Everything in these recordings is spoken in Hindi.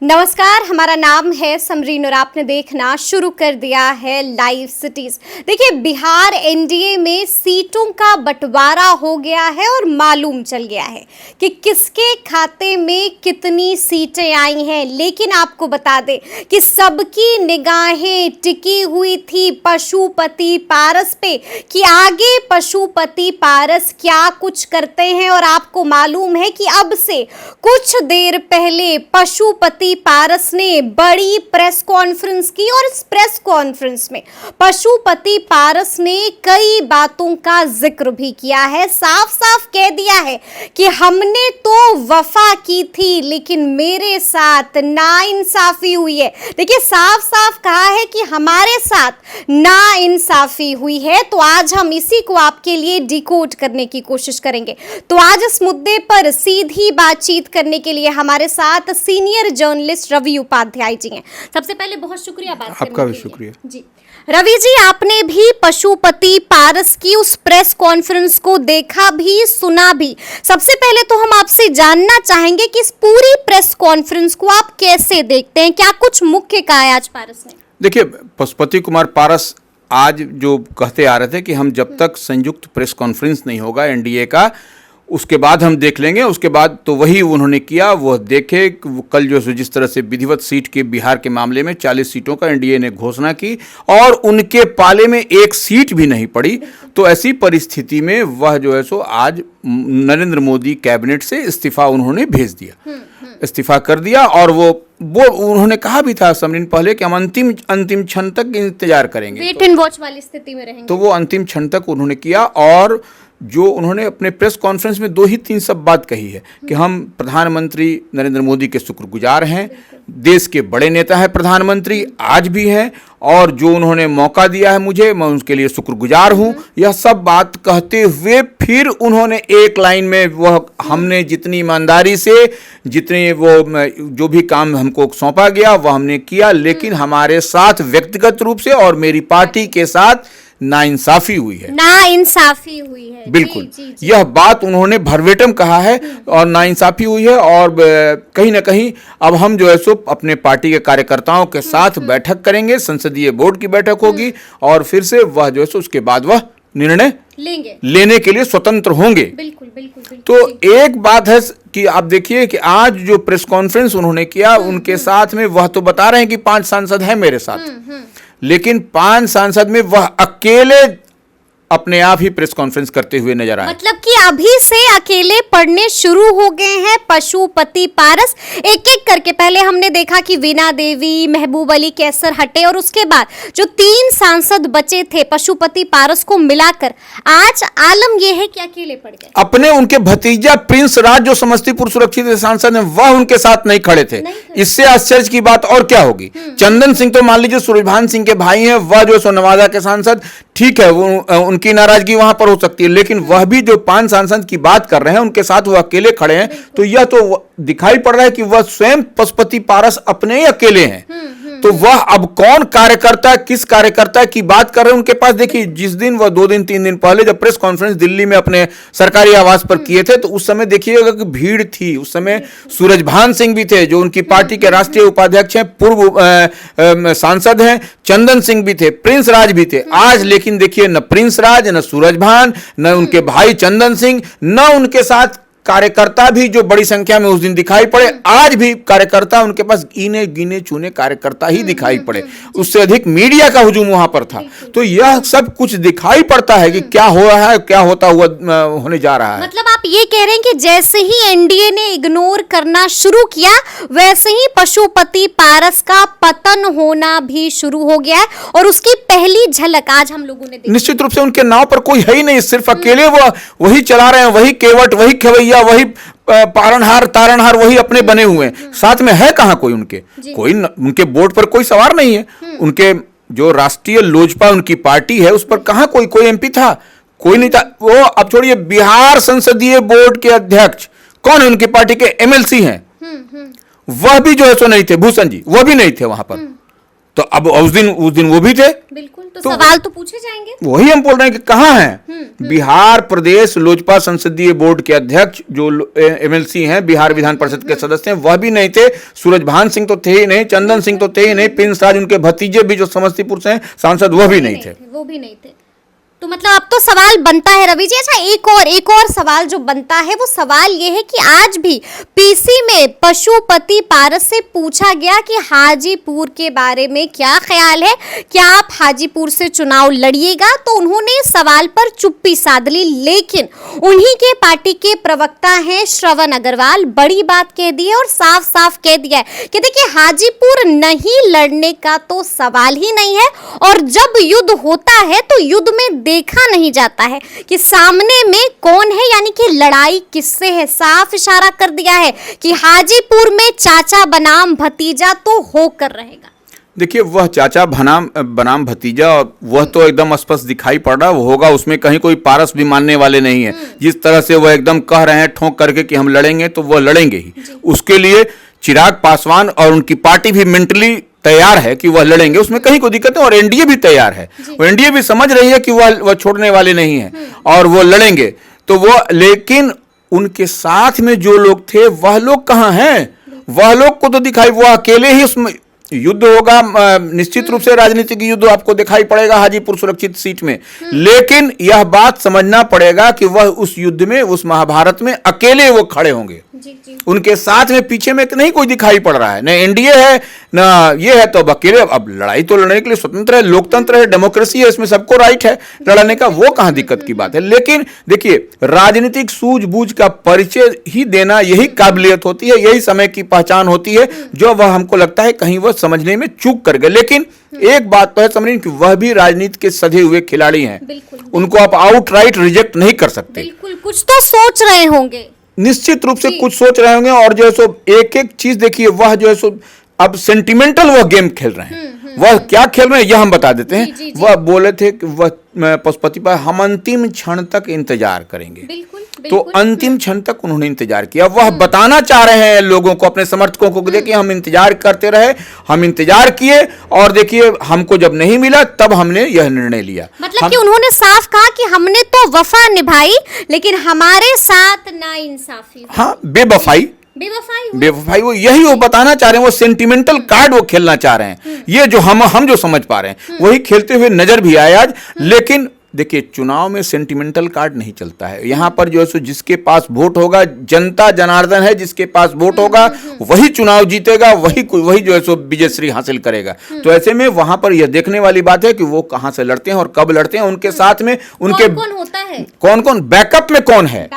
नमस्कार, हमारा नाम है समरीन और आपने देखना शुरू कर दिया है लाइव सिटीज। देखिए, बिहार एनडीए में सीटों का बंटवारा हो गया है और मालूम चल गया है कि किसके खाते में कितनी सीटें आई हैं। लेकिन आपको बता दें कि सबकी निगाहें टिकी हुई थी पशुपति पारस पे कि आगे पशुपति पारस क्या कुछ करते हैं। और आपको मालूम है कि अब से कुछ देर पहले पशुपति पारस ने बड़ी प्रेस कॉन्फ्रेंस की और इस प्रेस कॉन्फ्रेंस में पशुपति पारस ने कई बातों का जिक्र भी किया है। साफ साफ कह दिया है कि हमने तो वफा की थी लेकिन मेरे साथ नाइंसाफी हुई है। देखिए, साफ साफ कहा है कि हमारे साथ नाइंसाफी हुई है। तो आज हम इसी को आपके लिए डिकोड करने की कोशिश करेंगे। तो आज इस मुद्दे पर सीधी बातचीत करने के लिए हमारे साथ सीनियर जर्नलिस्ट रवि उपाध्याय जी हैं। सबसे पहले बहुत शुक्रिया बात करने आपका भी के लिए। शुक्रिया जी रवि जी, आपने भी पशुपति पारस की उस प्रेस कॉन्फ्रेंस को देखा भी, सुना भी। सबसे पहले तो हम आपसे जानना चाहेंगे कि इस पूरी प्रेस कॉन्फ्रेंस को आप कैसे देखते हैं, क्या कुछ मुख्य कहा है आज पारस ने? देखिए, पशुपति कुमार पारस आज जो कहते आ रहे थे कि हम जब तक संयुक्त प्रेस कॉन्फ्रेंस नहीं होगा एनडीए का उसके बाद हम देख लेंगे, उसके बाद तो वही उन्होंने किया। वह देखे कल जो जिस तरह से विधिवत सीट के बिहार के मामले में 40 सीटों का एनडीए ने घोषणा की और उनके पाले में एक सीट भी नहीं पड़ी। तो ऐसी परिस्थिति में वह जो है सो आज नरेंद्र मोदी कैबिनेट से इस्तीफा उन्होंने भेज दिया, इस्तीफा कर दिया। और वो उन्होंने कहा भी था समरीन पहले कि हम अंतिम क्षण तक इंतजार करेंगे, वेट एंड वॉच वाली स्थिति में रहेंगे। तो वो अंतिम क्षण तक उन्होंने किया। और जो उन्होंने अपने प्रेस कॉन्फ्रेंस में 2 ही 3 सब बात कही है कि हम प्रधानमंत्री नरेंद्र मोदी के शुक्रगुजार हैं, देश के बड़े नेता हैं प्रधानमंत्री, आज भी हैं, और जो उन्होंने मौका दिया है मुझे, मैं उनके लिए शुक्रगुजार हूं। यह सब बात कहते हुए फिर उन्होंने एक लाइन में वह हमने जितनी ईमानदारी से जितने वो जो भी काम हमको सौंपा गया वह हमने किया, लेकिन हमारे साथ व्यक्तिगत रूप से और मेरी पार्टी के साथ नाइंसाफी हुई है। नाइंसाफी हुई है, बिल्कुल जी। यह बात उन्होंने भरवेटम कहा है और नाइंसाफी हुई है। और कहीं ना कहीं अब हम जो है सो अपने पार्टी के कार्यकर्ताओं के साथ बैठक करेंगे, संसदीय बोर्ड की बैठक होगी और फिर से वह जो है सो उसके बाद वह निर्णय लेने के लिए स्वतंत्र होंगे। बिल्कुल बिल्कुल, बिल्कुल। तो एक बात है कि आप देखिए कि आज जो प्रेस कॉन्फ्रेंस उन्होंने किया उनके साथ में वह तो बता रहे हैं कि 5 सांसद हैं मेरे साथ, लेकिन 5 सांसद में वह अकेले अपने आप ही प्रेस कॉन्फ्रेंस करते हुए नजर आए। मतलब कि अभी से अकेले पढ़ने शुरू हो गए हैं पशुपति पारस। एक एक करके पहले हमने देखा कि वीणा देवी, महबूब अली कैसर हटे और उसके बाद जो 3 सांसद बचे थे पशुपति पारस को मिलाकर, आज आलम यह है कि अकेले पड़ गए। अपने उनके भतीजा प्रिंस राज जो समस्तीपुर सुरक्षित सांसद हैं वह उनके साथ नहीं खड़े थे। इससे आश्चर्य की बात और क्या होगी। चंदन सिंह तो मान लीजिए सूरजभान सिंह के भाई हैं, वह जो सो नवादा के सांसद, ठीक है, वो उनकी नाराजगी वहां पर हो सकती है, लेकिन वह भी जो 5 सांसद की बात कर रहे हैं उनके साथ वो अकेले खड़े हैं। तो यह तो दिखाई पड़ रहा है कि वह स्वयं पशुपति पारस अपने ही अकेले हैं। तो वह अब कौन कार्यकर्ता, किस कार्यकर्ता की बात कर रहे हैं उनके पास। देखिए, जिस दिन वह 2 दिन 3 दिन पहले जब प्रेस कॉन्फ्रेंस दिल्ली में अपने सरकारी आवास पर किए थे तो उस समय देखिएगा कि भीड़ थी। उस समय सूरजभान सिंह भी थे जो उनकी पार्टी के राष्ट्रीय उपाध्यक्ष हैं, पूर्व सांसद हैं, चंदन सिंह भी थे, प्रिंस राज भी थे। आज लेकिन देखिए, न प्रिंस राज, न सूरजभान, न उनके भाई चंदन सिंह, न उनके साथ कार्यकर्ता भी जो बड़ी संख्या में उस दिन दिखाई पड़े। आज भी कार्यकर्ता उनके पास गिने चुने कार्यकर्ता ही दिखाई पड़े, उससे अधिक मीडिया का हुजूम वहां पर था। तो यह सब कुछ दिखाई पड़ता है कि क्या हो रहा है, क्या होता हुआ होने जा रहा है। मतलब आप ये कह रहे हैं कि जैसे ही एनडीए ने इग्नोर करना शुरू किया वैसे ही पशुपति पारस का पतन होना भी शुरू हो गया है और उसकी पहली झलक आज हम लोगों ने देखी। निश्चित रूप से उनके नाव पर कोई है ही नहीं, सिर्फ अकेले वो वही चला रहे हैं, वही केवट, वही खवैया, वही पारणहार तारणहार वही अपने बने हुए हैं। साथ में है कहां कोई उनके, उनके बोर्ड पर कोई सवार नहीं है। उनके जो राष्ट्रीय लोजपा उनकी पार्टी है उस पर कहां कोई एमपी था, कोई नहीं था। वो अब छोड़िए, बिहार संसदीय बोर्ड के अध्यक्ष कौन है, उनकी पार्टी के एमएलसी हैं, वह भी जो है सो नहीं थे, भूषण जी, वह भी नहीं थे वहां पर। तो अब उस दिन वो भी थे। बिल्कुल, तो सवाल तो पूछे जाएंगे। वही हम बोल रहे हैं कि कहाँ हैं बिहार प्रदेश लोजपा संसदीय बोर्ड के अध्यक्ष जो एमएलसी हैं, बिहार विधान परिषद के सदस्य हैं, वह भी नहीं थे। सूरजभान सिंह तो थे ही नहीं, चंदन सिंह तो थे ही नहीं, प्रिंस राज उनके भतीजे भी जो समस्तीपुर से हैं सांसद, वह भी नहीं थे। वो भी नहीं थे। तो मतलब अब तो सवाल बनता है रवि जी। अच्छा, एक और सवाल जो बनता है वो सवाल ये है कि आज भी पीसी में पशुपति पारस से पूछा गया कि हाजीपुर के बारे में क्या ख्याल है, क्या आप हाजीपुर से चुनाव लड़िएगा, तो उन्होंने सवाल पर चुप्पी साध ली। लेकिन उन्हीं के पार्टी के प्रवक्ता हैं श्रवण अग्रवाल, बड़ी बात कह दी है और साफ साफ कह दिया है कि देखिए हाजीपुर नहीं लड़ने का तो सवाल ही नहीं है, और जब युद्ध होता है तो युद्ध में देखा नहीं जाता है कि सामने में कौन है, यानी कि लड़ाई किससे है। साफ इशारा कर दिया है कि हाजीपुर में चाचा बनाम भतीजा तो होकर रहेगा। देखिए वह चाचा बनाम भतीजा, वह तो एकदम स्पष्ट दिखाई पड़ रहा वो होगा, उसमें कहीं कोई पारस भी मानने वाले नहीं है। जिस तरह से वह एकदम कह रहे हैं ठोंक करके कि हम लड़ेंगे, तो वह लड़ेंगे ही। उसके लिए चिराग पासवान और उनकी पार्टी भी मेंटली तैयार है कि वह लड़ेंगे, उसमें कहीं कोई दिक्कत नहीं। और एनडीए भी तैयार है, वो एनडीए भी समझ रही है कि वह छोड़ने वाले नहीं है और वो लड़ेंगे। तो वो, लेकिन उनके साथ में जो लोग थे वह लोग कहाँ हैं? वह लोग को तो दिखाई, वो अकेले ही उसमें युद्ध होगा, निश्चित रूप से राजनीतिक युद्ध आपको दिखाई पड़ेगा हाजीपुर सुरक्षित सीट में। लेकिन यह बात समझना पड़ेगा कि वह उस युद्ध में, उस महाभारत में अकेले वो खड़े होंगे। जी। उनके साथ में पीछे में नहीं कोई दिखाई पड़ रहा है, न एनडीए है न ये है, तो अब अकेले। अब लड़ाई तो लड़ने के लिए स्वतंत्र है, लोकतंत्र है, डेमोक्रेसी है, इसमें सबको राइट है लड़ने का, वो कहां दिक्कत की बात है। लेकिन देखिए राजनीतिक सूझबूझ का परिचय ही देना, यही काबिलियत होती है, यही समय की पहचान होती है, जो वह हमको लगता है कहीं वह समझने में चूक कर गए। लेकिन एक बात तो है समरीन कि वह भी राजनीति के सधे हुए खिलाड़ी हैं, उनको आप आउटराइट रिजेक्ट नहीं कर सकते। बिल्कुल, कुछ तो सोच रहे होंगे, निश्चित रूप से कुछ सोच रहे होंगे। और जो है सो एक एक चीज देखिए, वह जो है सो अब सेंटिमेंटल वह गेम खेल रहे हैं। वह क्या खेल रहे हैं यह हम बता देते हैं। जी। वह बोले थे कि वह पशुपति पर हम अंतिम क्षण तक इंतजार करेंगे। बिल्कुल। तो अंतिम क्षण तक उन्होंने इंतजार किया। वह बताना चाह रहे हैं लोगों को, अपने समर्थकों को, देखिए हम इंतजार करते रहे, हम इंतजार किए और देखिए हमको जब नहीं मिला तब हमने यह निर्णय लिया। मतलब कि उन्होंने साफ कहा कि हमने तो वफा निभाई, लेकिन हमारे साथ नाइंसाफी। हाँ, बेवफाई, वो यही वो बताना चाह रहे हैं। वो सेंटिमेंटल कार्ड वो खेलना चाह रहे हैं। ये जो हम जो समझ पा रहे हैं वही खेलते हुए नजर भी आए आज। लेकिन देखिए चुनाव में सेंटिमेंटल कार्ड नहीं चलता है। यहाँ पर जो है सो जिसके पास वोट होगा, जनता जनार्दन है, जिसके पास वोट होगा वही चुनाव जीतेगा, वही जो है सो विजयश्री हासिल करेगा। तो ऐसे में वहां पर यह देखने वाली बात है कि वो कहां से लड़ते हैं और कब लड़ते हैं, उनके साथ में उनके कौन होता है, कौन बैकअप में कौन है,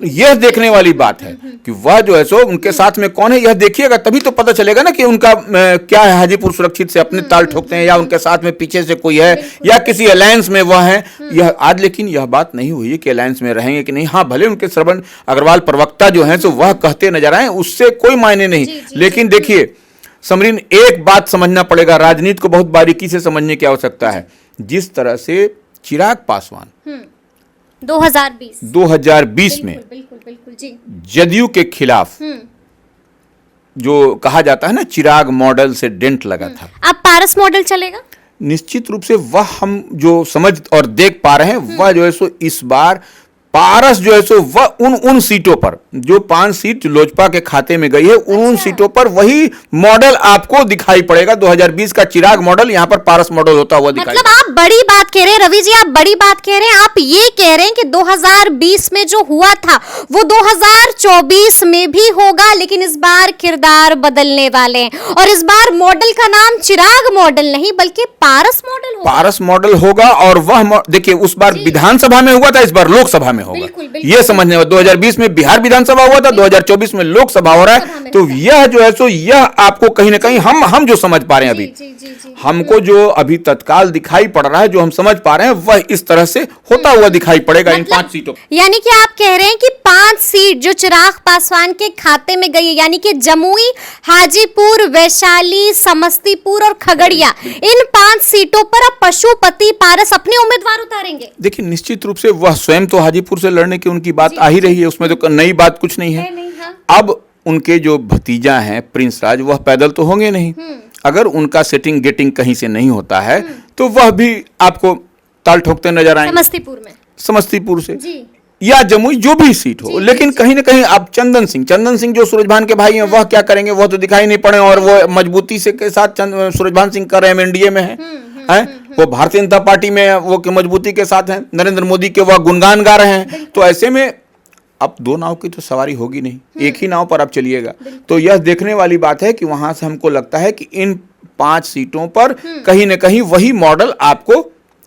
यह देखने वाली बात है कि वह जो है सो उनके साथ में कौन है। यह देखिएगा तभी तो पता चलेगा ना कि उनका क्या है, हाजीपुर सुरक्षित से अपने ताल ठोकते हैं या उनके साथ में पीछे से कोई है या किसी अलायंस में वह है। यह आज लेकिन यह बात नहीं हुई है कि अलायंस में रहेंगे कि नहीं। हाँ, भले उनके श्रवण अग्रवाल प्रवक्ता जो हैं सो वह कहते नजर आए, उससे कोई मायने नहीं। लेकिन देखिए समरीन, एक बात समझना पड़ेगा, राजनीति को बहुत बारीकी से समझने की आवश्यकता है। जिस तरह से चिराग पासवान 2020 में जदयू के खिलाफ जो कहा जाता है ना, चिराग मॉडल से डेंट लगा था, अब पारस मॉडल चलेगा। निश्चित रूप से वह हम जो समझ और देख पा रहे हैं वह जो है सो इस बार पारस जो है सो वह उन सीटों पर जो 5 सीट लोजपा के खाते में गई है, उन सीटों पर वही मॉडल आपको दिखाई पड़ेगा। 2020 का चिराग मॉडल यहाँ पर पारस मॉडल होता हुआ दिखाई। मतलब आप बड़ी बात कह रहे हैं रवि जी, आप बड़ी बात कह रहे हैं। आप ये कह रहे हैं कि 2020 में जो हुआ था वो 2024 में भी होगा, लेकिन इस बार किरदार बदलने वाले हैं और इस बार मॉडल का नाम चिराग मॉडल नहीं बल्कि पारस मॉडल होगा। पारस मॉडल होगा और वह देखिए उस बार विधानसभा में हुआ था, इस बार लोकसभा होगा। बिल्कुल। यह समझने में 2020 में बिहार विधानसभा हुआ था, 2024 में लोकसभा हो रहा है। तो यह जो है सो यह आपको कहीं ना कहीं हम जो समझ पा रहे हैं अभी, हमको जो अभी तत्काल दिखाई पड़ रहा है, जो हम समझ पा रहे हैं वह इस तरह से होता हुआ दिखाई पड़ेगा इन 5 सीटों। यानी कि आप कह रहे हैं कि 5 सीट जो चिराग पासवान के खाते में गई है, यानी कि जमुई, हाजीपुर, वैशाली, समस्तीपुर और खगड़िया, इन 5 सीटों पर अब पशुपति पारस अपने उम्मीदवार उतारेंगे। देखिए निश्चित रूप से वह स्वयं तो हाजीपुर से लड़ने की उनकी बात आ ही रही है, उसमें तो नई बात कुछ नहीं है। अब उनके जो भतीजा हैं प्रिंस राज, वह पैदल तो होंगे नहीं। अगर उनका सेटिंग गेटिंग कहीं से नहीं होता है तो वह भी आपको ताल ठोकते नजर आएंगे। समस्तीपुर से जी। या जमुई, जो भी सीट हो, लेकिन कहीं ना कहीं अब चंदन सिंह जो सूरजभान के भाई हैं, वह क्या करेंगे, वह तो दिखाई नहीं पड़े, और वो मजबूती से के साथ सूरजभान सिंह कर रहे हैं, एनडीए में हैं, वो भारतीय जनता पार्टी में वो के मजबूती के साथ हैं, नरेंद्र मोदी के वह गुणगान गा रहे हैं। तो ऐसे में अब दो नाव की तो सवारी होगी नहीं, एक ही नाव पर अब चलिएगा। तो यह देखने वाली बात है कि वहां से हमको लगता है कि इन 5 सीटों पर कहीं ना कहीं वही मॉडल आपको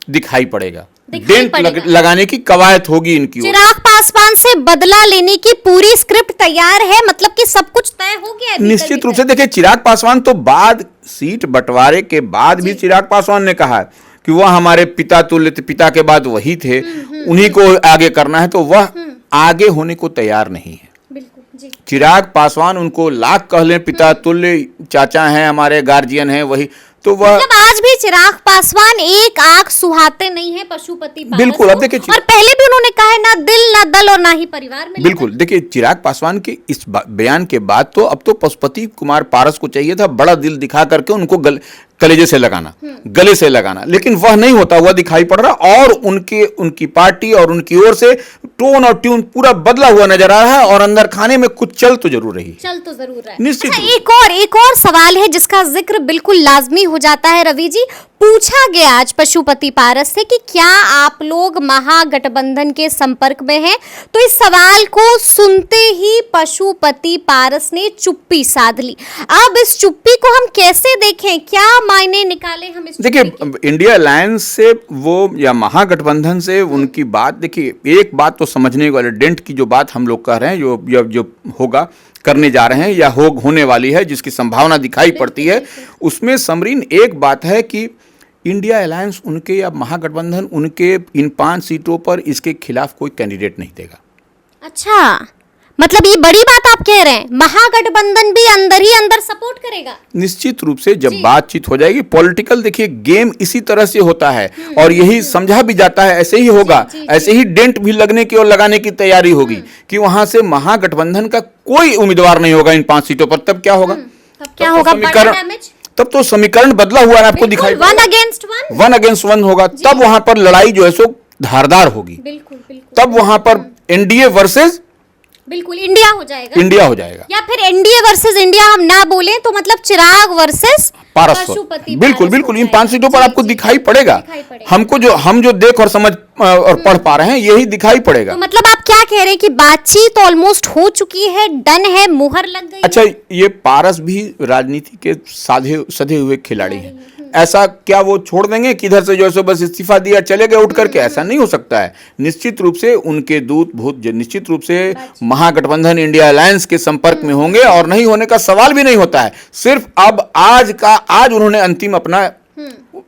दिखाई पड़ेगा, डेंट लगाने की कवायद होगी इनकी। चिराग पासवान से बदला लेने की पूरी स्क्रिप्ट तैयार है, मतलब कि सब कुछ तय हो गया है। निश्चित रूप से देखिए, चिराग पासवान तो बाद सीट बंटवारे के बाद भी चिराग पासवान ने कहा कि वह हमारे पिता तुल्य, पिता के बाद वही थे, उन्हीं को आगे करना है, तो वह आगे होने को तैयार नहीं है। जी। चिराग पासवान उनको लाख कह लें, पिता तुल्य चाचा हैं, हमारे गार्जियन हैं, वही तो वह मतलब आज भी चिराग पासवान एक आंख सुहाते नहीं है पशुपति पारस। बिल्कुल। अब देखिए, और पहले भी उन्होंने कहा है, ना दिल ना दल और ना ही परिवार में। बिल्कुल। देखिए, चिराग पासवान के इस बयान के बाद तो अब तो पशुपति कुमार पारस को चाहिए था बड़ा दिल दिखा करके उनको कलेजे से लगाना, गले से लगाना, लेकिन वह नहीं होता हुआ दिखाई पड़ रहा, और उनकी पार्टी और उनकी ओर से टोन और ट्यून पूरा बदला हुआ नजर आ रहा है, और अंदर खाने में कुछ चल तो जरूर रही है। निश्चित। अच्छा, एक और सवाल है जिसका जिक्र बिल्कुल लाजमी हो जाता है रवि जी। पूछा गया आज पशुपति पारस से कि क्या आप लोग महागठबंधन के संपर्क में हैं, तो इस सवाल को सुनते ही पशुपति पारस ने चुप्पी साध ली। अब इस चुप्पी को हम कैसे देखें, क्या मायने निकाले हम इस? देखिए, इंडिया अलायंस से वो या महागठबंधन से उनकी बात, देखिए एक बात तो समझने वाले, डेंट की जो बात हम लोग कह रहे हैं, जो होगा, करने जा रहे हैं या होने वाली है, जिसकी संभावना दिखाई पड़ती है, उसमें समरीन एक बात है कि इंडिया अलायंस उनके या महागठबंधन उनके इन 5 सीटों पर इसके खिलाफ कोई कैंडिडेट नहीं देगा। अच्छा, मतलब ये बड़ी बात आप कह रहे हैं, महागठबंधन भी अंदर ही अंदर सपोर्ट करेगा? निश्चित रूप से जब बातचीत हो जाएगी, पॉलिटिकल देखिए गेम इसी तरह से होता है, और यही समझा भी जाता है, ऐसे ही होगा, ऐसे ही डेंट भी लगने की और लगाने की तैयारी होगी कि वहां से महागठबंधन का कोई उम्मीदवार नहीं होगा इन 5 सीटों पर। तब क्या होगा? तब तो समीकरण बदला हुआ है, आपको दिखाई 1 अगेंस्ट 1 होगा। तब वहां पर लड़ाई जो है सो धारदार होगी। तब वहां पर एनडीए वर्सेस इंडिया हो जाएगा, या फिर एनडीए वर्सेस इंडिया हम ना बोले तो मतलब चिराग वर्सेस पारस। बिल्कुल इन 5 सीटों पर आपको दिखाई पड़ेगा। हम जो देख और समझ और पढ़ पा रहे हैं, यही दिखाई पड़ेगा। तो मतलब आप क्या कह रहे हैं कि बातचीत ऑलमोस्ट हो चुकी है, डन है, मुहर लग गई? अच्छा, ये पारस भी राजनीति के सधे हुए खिलाड़ी हैं। ऐसा क्या वो छोड़ देंगे किधर से जो है बस इस्तीफा दिया चले गए उठ करके? ऐसा नहीं हो सकता है। निश्चित रूप से उनके दूत भूत निश्चित रूप से महागठबंधन इंडिया अलायंस के संपर्क में होंगे, और नहीं होने का सवाल भी नहीं होता है। सिर्फ अब आज उन्होंने अंतिम अपना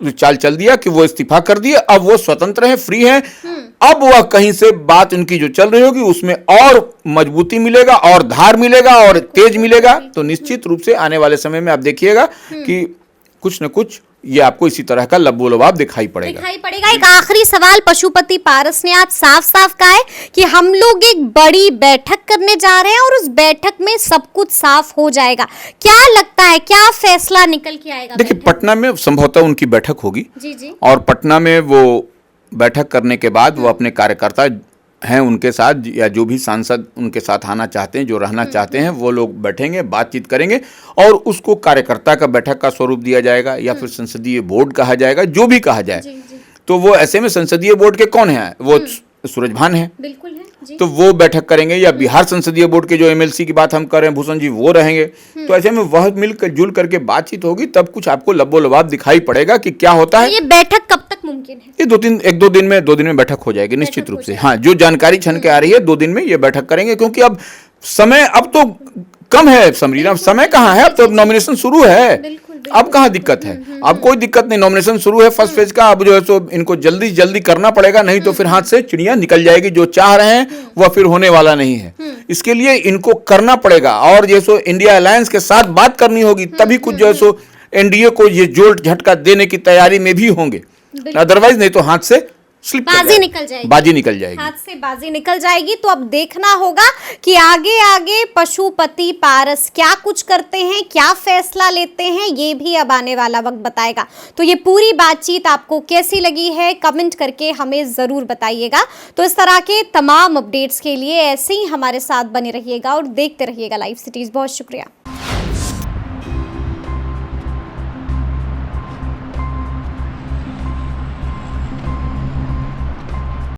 चाल चल दिया कि वो इस्तीफा कर दिए, अब वो स्वतंत्र हैं, फ्री हैं। अब वह कहीं से बात उनकी जो चल रही होगी उसमें और मजबूती मिलेगा, और धार मिलेगा, और तेज मिलेगा। तो निश्चित रूप से आने वाले समय में आप देखिएगा कि कुछ न कुछ ये आपको इसी तरह का लबोलबाब दिखाई पड़ेगा। एक आखिरी सवाल, पशुपति पारस ने आज साफ साफ कहा है कि हम लोग एक बड़ी बैठक करने जा रहे हैं और उस बैठक में सब कुछ साफ हो जाएगा। क्या लगता है, क्या फैसला निकल के आएगा? देखिए, पटना में संभवतः उनकी बैठक होगी जी। और पटना में वो बैठक करने के बाद वो अपने कार्यकर्ता हैं उनके साथ, या जो भी सांसद उनके साथ आना चाहते हैं, जो रहना चाहते हैं, वो लोग बैठेंगे, बातचीत करेंगे, और उसको कार्यकर्ता का बैठक का स्वरूप दिया जाएगा, या फिर संसदीय बोर्ड कहा जाएगा, जो भी कहा जाए। तो वो ऐसे में संसदीय बोर्ड के कौन है? वो सूरजभान है, बिल्कुल है जी। तो वो बैठक करेंगे, या बिहार संसदीय बोर्ड के जो एमएलसी की बात हम कर रहे हैं भूषण जी, वो रहेंगे। तो ऐसे में वह मिलकर जुल करके बातचीत होगी, तब कुछ आपको लबोलबाब दिखाई पड़ेगा कि क्या होता है। ये बैठक कब तक मुमकिन है? ये 2 दिन में बैठक हो जाएगी निश्चित रूप से। हाँ, जो जानकारी छन के आ रही है, 2 दिन में ये बैठक करेंगे, क्योंकि अब समय अब तो कम है समरीना, समय कहाँ है, अब तो नॉमिनेशन शुरू है। अब कहाँ दिक्कत है? अब कोई दिक्कत नहीं, नॉमिनेशन शुरू है फर्स्ट फेज का। अब जो है सो इनको जल्दी करना पड़ेगा, नहीं तो फिर हाथ से चिड़िया निकल जाएगी। जो चाह रहे हैं वह फिर होने वाला नहीं है। इसके लिए इनको करना पड़ेगा, और जो सो इंडिया अलायंस के साथ बात करनी होगी, तभी कुछ जो है सो एनडीए को ये जोल्ट झटका देने की तैयारी में भी होंगे, अदरवाइज नहीं तो हाथ से स्लिप बाजी निकल जाएगी। बाजी निकल जाएगी, हाथ से बाजी निकल जाएगी। तो अब देखना होगा कि आगे आगे पशुपति पारस क्या कुछ करते हैं, क्या फैसला लेते हैं, ये भी अब आने वाला वक्त बताएगा। तो ये पूरी बातचीत आपको कैसी लगी है, कमेंट करके हमें जरूर बताइएगा। तो इस तरह के तमाम अपडेट्स के लिए ऐसे ही हमारे साथ बने रहिएगा और देखते रहिएगा लाइव सिटीज। बहुत शुक्रिया।